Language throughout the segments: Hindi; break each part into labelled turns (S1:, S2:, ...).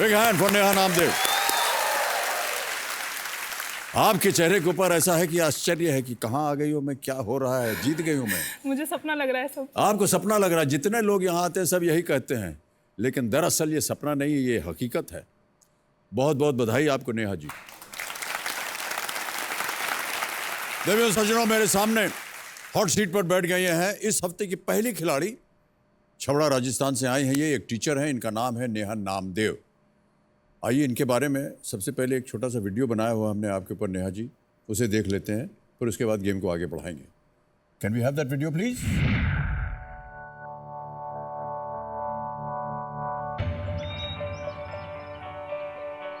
S1: Big hand for Neha Namdev. आपके चेहरे के ऊपर ऐसा है कि आश्चर्य है कि कहाँ आ गई हो मैं, क्या हो रहा है, जीत गई हूँ मैं।
S2: मुझे सपना लग रहा है सब।
S1: आपको सपना लग रहा है? जितने लोग यहाँ आते हैं सब यही कहते हैं, लेकिन दरअसल ये सपना नहीं, ये हकीकत है। बहुत बहुत बधाई आपको नेहा जी। देवियों सज्जनों, मेरे सामने हॉट सीट पर बैठ गए हैं इस हफ्ते की पहली खिलाड़ी। छबड़ा राजस्थान से आई हैं ये, एक टीचर हैं, इनका नाम है नेहा नामदेव। आइए इनके बारे में सबसे पहले एक छोटा सा वीडियो बनाया हुआ हमने आपके ऊपर नेहा जी, उसे देख लेते हैं, फिर उसके बाद गेम को आगे बढ़ाएंगे। Can we have that video please?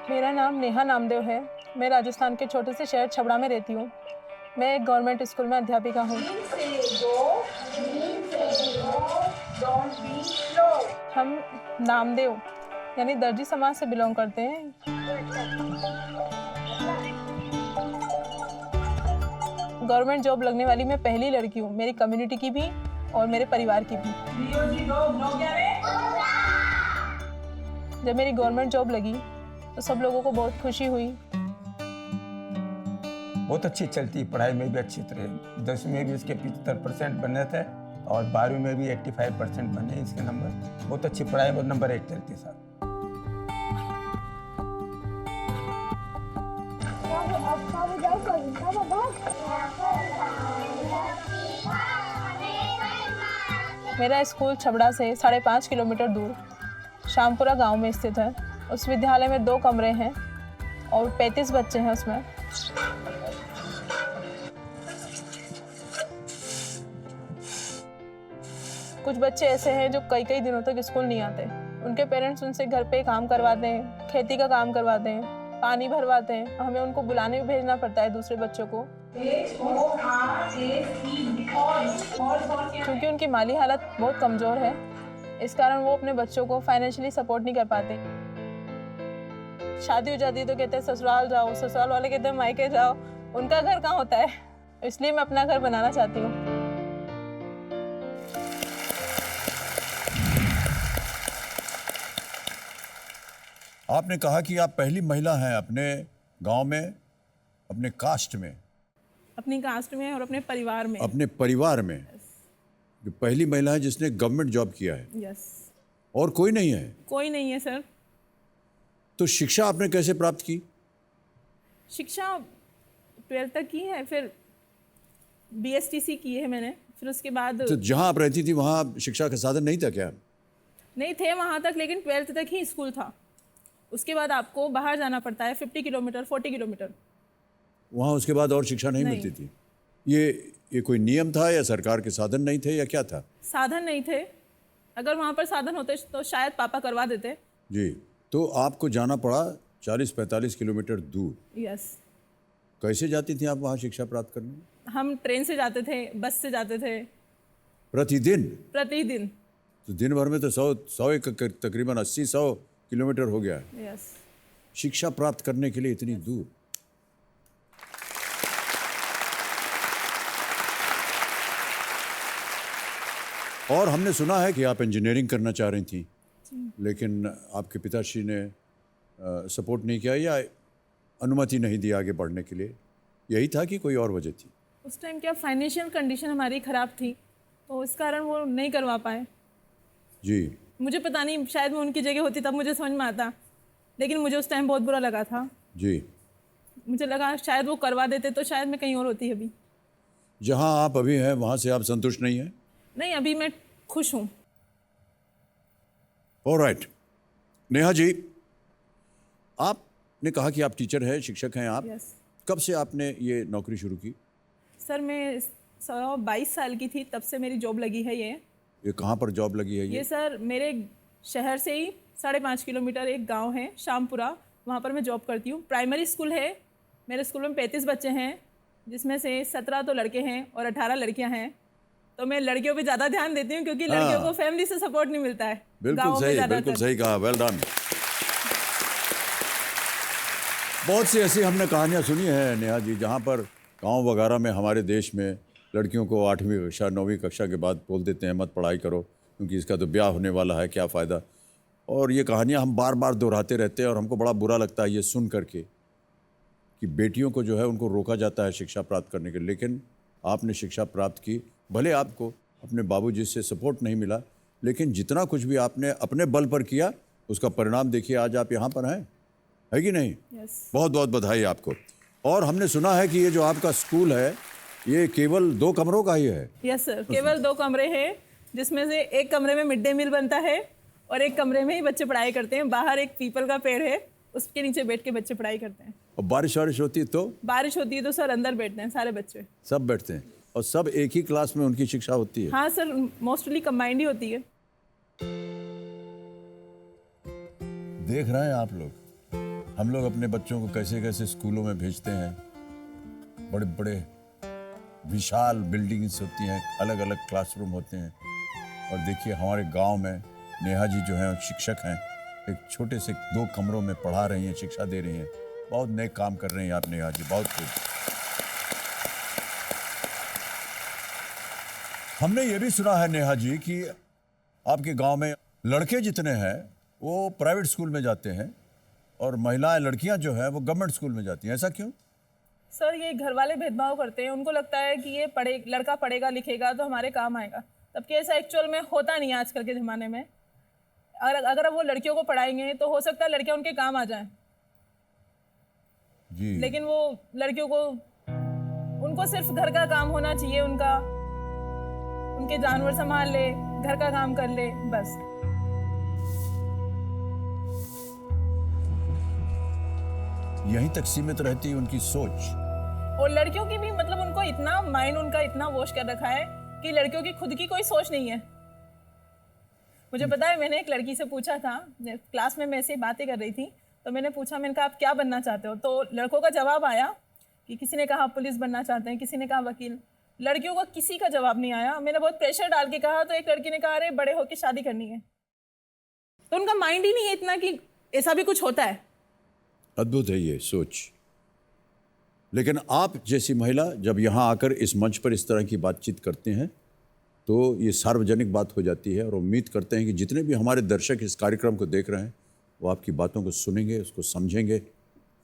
S2: मेरा नाम नेहा नामदेव है। मैं राजस्थान के छोटे से शहर छबड़ा में रहती हूँ। मैं एक गवर्नमेंट स्कूल में अध्यापिका हूँ। हम नामदेव यानी दर्जी समाज से बिलोंग करते हैं। गवर्नमेंट जॉब लगने वाली मैं पहली लड़की हूँ, मेरी कम्युनिटी की भी और मेरे परिवार की भी। जब मेरी गवर्नमेंट जॉब लगी तो सब लोगों को बहुत खुशी हुई।
S3: बहुत अच्छी चलती है, पढ़ाई में भी अच्छी तरह। 10वीं में भी इसके 75% बने थे और 12वीं में भी 85% बने इसके नंबर। बहुत अच्छी पढ़ाई, बहुत नंबर 1 चलती है साहब।
S2: मेरा स्कूल छबड़ा से 5.5 किलोमीटर दूर शामपुरा गांव में स्थित है। उस विद्यालय में 2 कमरे हैं और 35 बच्चे हैं उसमें। कुछ बच्चे ऐसे हैं जो कई कई दिनों तक स्कूल नहीं आते। उनके पेरेंट्स उनसे घर पे काम करवाते हैं, खेती का काम करवाते हैं, पानी भरवाते हैं। हमें उनको बुलाने भी भेजना पड़ता है दूसरे बच्चों को, क्योंकि उनकी माली हालत बहुत कमज़ोर है। इस कारण वो अपने बच्चों को फाइनेंशियली सपोर्ट नहीं कर पाते। शादी हो जाती है तो कहते हैं ससुराल जाओ, ससुराल वाले कहते हैं मायके जाओ। उनका घर कहाँ होता है, इसलिए मैं अपना घर बनाना चाहती हूँ।
S1: आपने कहा कि आप पहली महिला हैं अपने गांव में, अपने कास्ट में,
S2: अपनी कास्ट में और अपने परिवार में।
S1: अपने परिवार में जो पहली महिला है जिसने गवर्नमेंट जॉब किया है।
S2: यस।
S1: और कोई नहीं है?
S2: कोई नहीं है सर।
S1: तो शिक्षा आपने कैसे प्राप्त की?
S2: शिक्षा 12th तक की है, फिर BSTC की है मैंने। फिर उसके बाद
S1: तो जहां आप रहती थी वहां शिक्षा का साधन नहीं था क्या?
S2: नहीं थे वहाँ तक, लेकिन 12th तक ही स्कूल था। उसके बाद आपको बाहर जाना पड़ता है 50 किलोमीटर 40 किलोमीटर।
S1: वहां उसके बाद और शिक्षा नहीं मिलती थी? ये कोई नियम था या सरकार के साधन नहीं थे या क्या था?
S2: साधन नहीं थे। अगर वहाँ पर साधन होते तो शायद पापा करवा देते।
S1: जी। तो आपको जाना पड़ा 40-45 किलोमीटर दूर।
S2: यस।
S1: कैसे जाती थी आप वहाँ शिक्षा प्राप्त करने?
S2: हम ट्रेन से जाते थे, बस से जाते थे।
S1: प्रतिदिन?
S2: प्रतिदिन।
S1: तो दिन भर में तो 100 तकरीबन 80-100 किलोमीटर हो गया है।
S2: यस।
S1: शिक्षा प्राप्त करने के लिए इतनी दूर। और हमने सुना है कि आप इंजीनियरिंग करना चाह रही थी, लेकिन आपके पिताश्री ने सपोर्ट नहीं किया या अनुमति नहीं दी आगे बढ़ने के लिए। यही था कि कोई और वजह थी?
S2: उस टाइम क्या फाइनेंशियल कंडीशन हमारी ख़राब थी, तो इस कारण वो नहीं करवा पाए।
S1: जी।
S2: मुझे पता नहीं, शायद मैं उनकी जगह होती तब मुझे समझ में आता, लेकिन मुझे उस टाइम बहुत बुरा लगा था।
S1: जी।
S2: मुझे लगा शायद वो करवा देते तो शायद मैं कहीं और होती अभी।
S1: जहां आप अभी हैं वहां से आप संतुष्ट नहीं हैं?
S2: नहीं, अभी मैं खुश हूँ।
S1: ऑलराइट। नेहा जी, आपने कहा कि आप टीचर हैं, शिक्षक हैं आप।
S2: यस।
S1: कब से आपने ये नौकरी शुरू की?
S2: सर मैं 22 साल की थी तब से मेरी जॉब लगी है।
S1: ये कहाँ पर जॉब लगी है
S2: ये सर मेरे शहर से ही 5.5 किलोमीटर एक गांव है शामपुरा, वहाँ पर मैं जॉब करती हूँ। प्राइमरी स्कूल है। मेरे स्कूल में 35 बच्चे हैं, जिसमें से 17 तो लड़के हैं और 18 लड़कियाँ हैं। तो मैं लड़कियों पे ज़्यादा ध्यान देती हूँ क्योंकि लड़कियों को फैमिली से सपोर्ट नहीं मिलता है।
S1: बिल्कुल सही कहा। Well done. बहुत सी ऐसी हमने कहानियाँ सुनी है नेहा जी, जहाँ पर गांव वगैरह में हमारे देश में लड़कियों को 8वीं कक्षा 9वीं कक्षा के बाद बोल देते हैं मत पढ़ाई करो क्योंकि इसका तो ब्याह होने वाला है, क्या फ़ायदा। और ये कहानियाँ हम बार बार दोहराते रहते हैं और हमको बड़ा बुरा लगता है ये सुन करके कि बेटियों को जो है उनको रोका जाता है शिक्षा प्राप्त करने के लिए। लेकिन आपने शिक्षा प्राप्त की, भले आपको अपने बाबूजी से सपोर्ट नहीं मिला, लेकिन जितना कुछ भी आपने अपने बल पर किया उसका परिणाम देखिए, आज आप यहाँ पर हैं, है कि नहीं?
S2: यस।
S1: बहुत बहुत बधाई आपको। और हमने सुना है कि ये जो आपका स्कूल है ये केवल 2 कमरों का ही है।
S2: यस सर, केवल 2 कमरे हैं, जिसमें से एक कमरे में मिड डे मील बनता है और एक कमरे में ही बच्चे पढ़ाई करते हैं। बाहर एक पीपल का पेड़ है, उसके नीचे बैठ के बच्चे पढ़ाई करते हैं।
S1: और बारिश वारिश होती है तो
S2: बारिश होती है तो सर अंदर बैठते हैं सारे बच्चे।
S1: सब बैठते हैं और सब एक ही क्लास में उनकी शिक्षा होती है।
S2: हाँ सर, मोस्टली कंबाइंड ही होती है।
S1: देख रहे हैं आप लोग, हम लोग अपने बच्चों को कैसे कैसे स्कूलों में भेजते हैं। बड़े बड़े विशाल बिल्डिंग्स होती हैं, अलग अलग क्लासरूम होते हैं। और देखिए हमारे गांव में नेहा जी जो हैं शिक्षक हैं, एक छोटे से 2 कमरों में पढ़ा रही हैं, शिक्षा दे रही हैं। बहुत नए काम कर रही हैं आप नेहा जी, बहुत खूब। हमने ये भी सुना है नेहा जी कि आपके गांव में लड़के जितने हैं वो प्राइवेट स्कूल में जाते हैं और महिलाएं, लड़कियां जो हैं वो गवर्नमेंट स्कूल में जाती हैं, ऐसा क्यों?
S2: सर ये घर वाले भेदभाव करते हैं, उनको लगता है कि ये लड़का पढ़ेगा लिखेगा तो हमारे काम आएगा, जबकि ऐसा एक्चुअल में होता नहीं है आजकल के ज़माने में। अगर वो लड़कियों को पढ़ाएंगे तो हो सकता है लड़कियां उनके काम आ जाएं,
S1: जी।
S2: लेकिन वो लड़कियों को, उनको सिर्फ घर का काम होना चाहिए, उनके जानवर संभाल ले, घर का काम कर ले, बस।
S1: यहीं तक सीमित रहती है उनकी सोच।
S2: और लड़कियों की भी, मतलब उनको इतना माइंड उनका इतना वॉश कर रखा है कि लड़कियों की खुद की कोई सोच नहीं है। मुझे पता है, मैंने एक लड़की से पूछा था, क्लास में मैं ऐसे बातें कर रही थी, तो मैंने पूछा, मैंने कहा आप क्या बनना चाहते हो? तो लड़कों का जवाब आया कि किसी ने कहा पुलिस बनना चाहते हैं, किसी ने कहा वकील। लड़कियों का किसी का जवाब नहीं आया। मैंने बहुत प्रेशर डाल के कहा तो एक लड़की ने कहा अरे बड़े होकर शादी करनी है। तो उनका माइंड ही नहीं है इतना कि ऐसा भी कुछ होता है।
S1: अद्भुत है ये सोच। लेकिन आप जैसी महिला जब यहाँ आकर इस मंच पर इस तरह की बातचीत करते हैं तो ये सार्वजनिक बात हो जाती है और उम्मीद करते हैं कि जितने भी हमारे दर्शक इस कार्यक्रम को देख रहे हैं वो आपकी बातों को सुनेंगे, उसको समझेंगे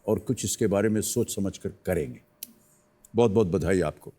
S1: और कुछ इसके बारे में सोच समझ कर करेंगे। बहुत बहुत बधाई आपको।